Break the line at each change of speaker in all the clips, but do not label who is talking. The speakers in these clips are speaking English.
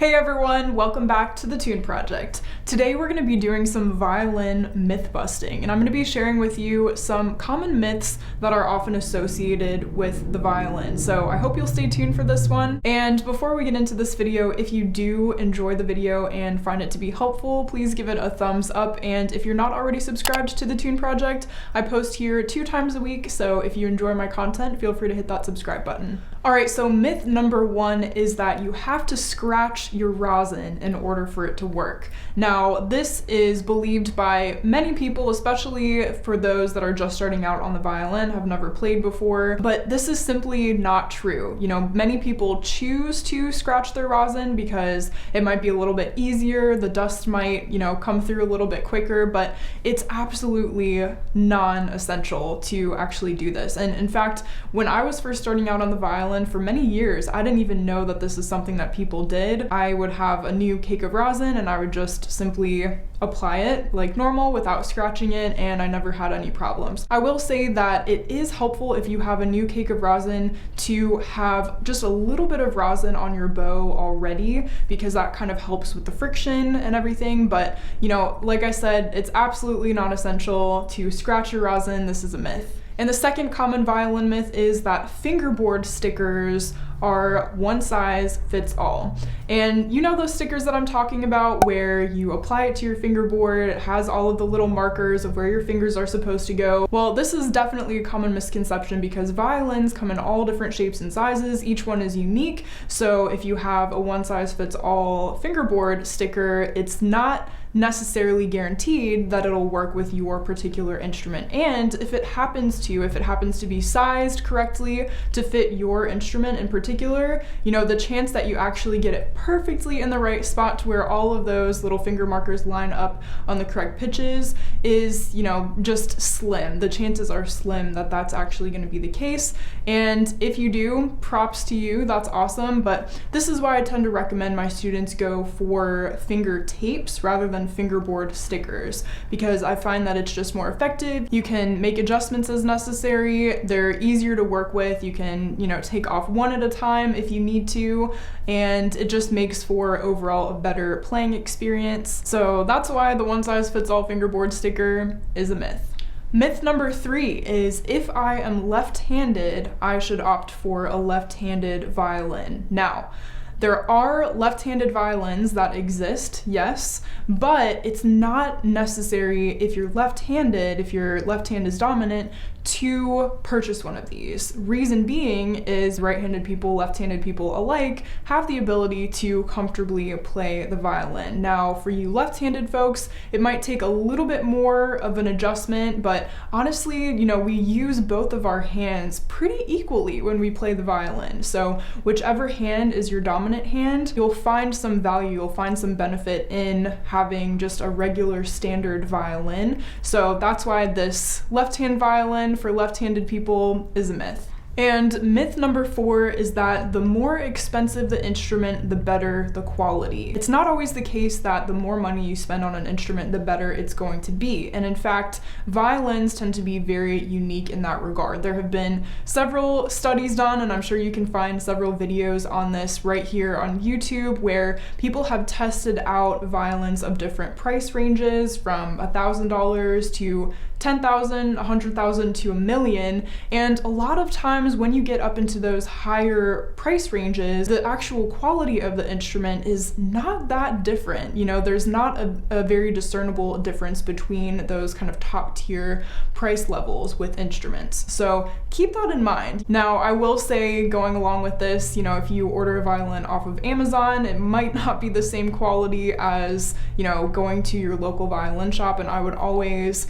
Hey everyone, welcome back to the Tune Project. Today we're going to be doing some violin myth busting, and I'm going to be sharing with you some common myths that are often associated with the violin. So I hope you'll stay tuned for this one. And before we get into this video, if you do enjoy the video and find it to be helpful, please give it a thumbs up. And if you're not already subscribed to the Tune Project, I post here 2 times a week, so if you enjoy my content, feel free to hit that subscribe button. Alright, so myth number 1 is that you have to scratch your rosin in order for it to work. Now, this is believed by many people, especially for those that are just starting out on the violin, have never played before, but this is simply not true. You know, many people choose to scratch their rosin because it might be a little bit easier, the dust might, come through a little bit quicker, but it's absolutely non-essential to actually do this. And in fact, when I was first starting out on the violin, for many years, I didn't even know that this is something that people did. I would have a new cake of rosin and I would just simply apply it like normal without scratching it, and I never had any problems. I will say that it is helpful if you have a new cake of rosin to have just a little bit of rosin on your bow already, because that kind of helps with the friction and everything. But like I said, it's absolutely not essential to scratch your rosin. This is a myth. And the second common violin myth is that fingerboard stickers are one size fits all. And you know those stickers that I'm talking about, where you apply it to your fingerboard, it has all of the little markers of where your fingers are supposed to go. Well, this is definitely a common misconception because violins come in all different shapes and sizes. Each one is unique. So if you have a one size fits all fingerboard sticker, it's not necessarily guaranteed that it'll work with your particular instrument. And if it happens to be sized correctly to fit your instrument in particular, the chance that you actually get it perfectly in the right spot to where all of those little finger markers line up on the correct pitches is, just slim. The chances are slim that that's actually going to be the case. And if you do, props to you, that's awesome. But this is why I tend to recommend my students go for finger tapes rather than fingerboard stickers, because I find that it's just more effective. You can make adjustments as necessary. They're easier to work with. You can, take off one at a time if you need to, and it just makes for overall a better playing experience. So that's why the one size fits all fingerboard sticker is a myth. Myth number 3 is if I am left-handed, I should opt for a left-handed violin. Now, there are left-handed violins that exist, yes, but it's not necessary if you're left-handed, if your left hand is dominant, to purchase one of these. Reason being is right-handed people, left-handed people alike have the ability to comfortably play the violin. Now, for you left-handed folks, it might take a little bit more of an adjustment, but honestly, we use both of our hands pretty equally when we play the violin. So whichever hand is your dominant hand, you'll find some value, you'll find some benefit in having just a regular standard violin. So that's why this left-hand violin for left-handed people is a myth. And myth number 4 is that the more expensive the instrument, the better the quality. It's not always the case that the more money you spend on an instrument, the better it's going to be. And in fact, violins tend to be very unique in that regard. There have been several studies done, and I'm sure you can find several videos on this right here on YouTube, where people have tested out violins of different price ranges from $1,000 to $10,000, $100,000 to $1 million. And a lot of times when you get up into those higher price ranges, the actual quality of the instrument is not that different. There's not a very discernible difference between those kind of top tier price levels with instruments. So keep that in mind. Now, I will say, going along with this, if you order a violin off of Amazon, it might not be the same quality as, going to your local violin shop. And I would always,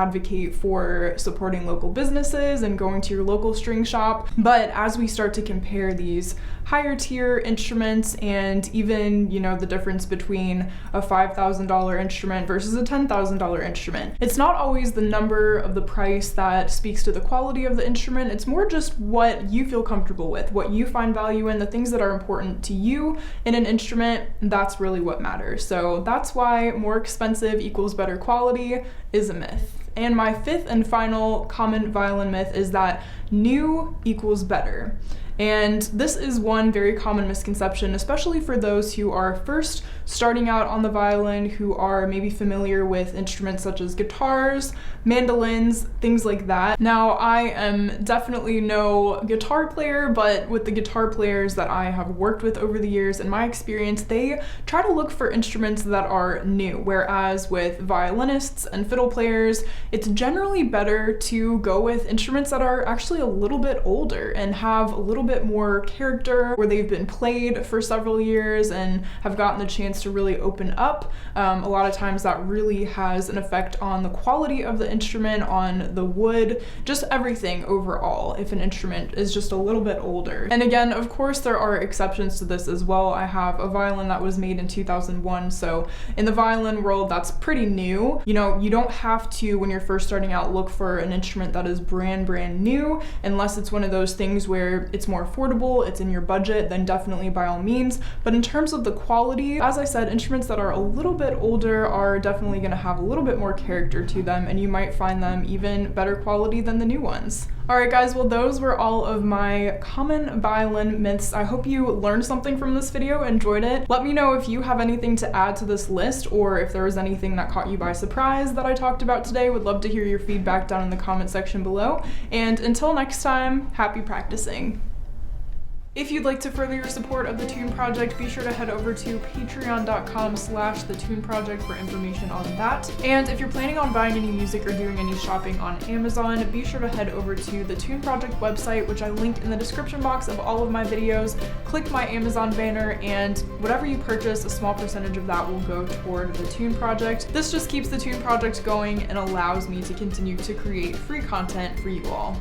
advocate for supporting local businesses and going to your local string shop. But as we start to compare these higher tier instruments and even, the difference between a $5,000 instrument versus a $10,000 instrument, it's not always the number of the price that speaks to the quality of the instrument. It's more just what you feel comfortable with, what you find value in, the things that are important to you in an instrument. That's really what matters. So that's why more expensive equals better quality is a myth. And my 5th and final common violin myth is that new equals better. And this is one very common misconception, especially for those who are first starting out on the violin, who are maybe familiar with instruments such as guitars, mandolins, things like that. Now, I am definitely no guitar player, but with the guitar players that I have worked with over the years, in my experience, they try to look for instruments that are new, whereas with violinists and fiddle players, it's generally better to go with instruments that are actually a little bit older and have a little bit more character, where they've been played for several years and have gotten the chance to really open up. A lot of times that really has an effect on the quality of the instrument, on the wood, just everything overall, if an instrument is just a little bit older. And again, of course, there are exceptions to this as well. I have a violin that was made in 2001, so in the violin world, that's pretty new. You know, you don't have to, when you're first starting out, look for an instrument that is brand new, unless it's one of those things where it's more affordable, it's in your budget, then definitely by all means. But in terms of the quality, as I said, instruments that are a little bit older are definitely going to have a little bit more character to them, and you might find them even better quality than the new ones. Alright guys, well those were all of my common violin myths. I hope you learned something from this video, enjoyed it. Let me know if you have anything to add to this list, or if there was anything that caught you by surprise that I talked about today. Would love to hear your feedback down in the comment section below. And until next time, happy practicing. If you'd like to further your support of the Tune Project, be sure to head over to patreon.com/thetuneproject for information on that. And if you're planning on buying any music or doing any shopping on Amazon, be sure to head over to the Tune Project website, which I linked in the description box of all of my videos. Click my Amazon banner, and whatever you purchase, a small percentage of that will go toward the Tune Project. This just keeps the Tune Project going and allows me to continue to create free content for you all.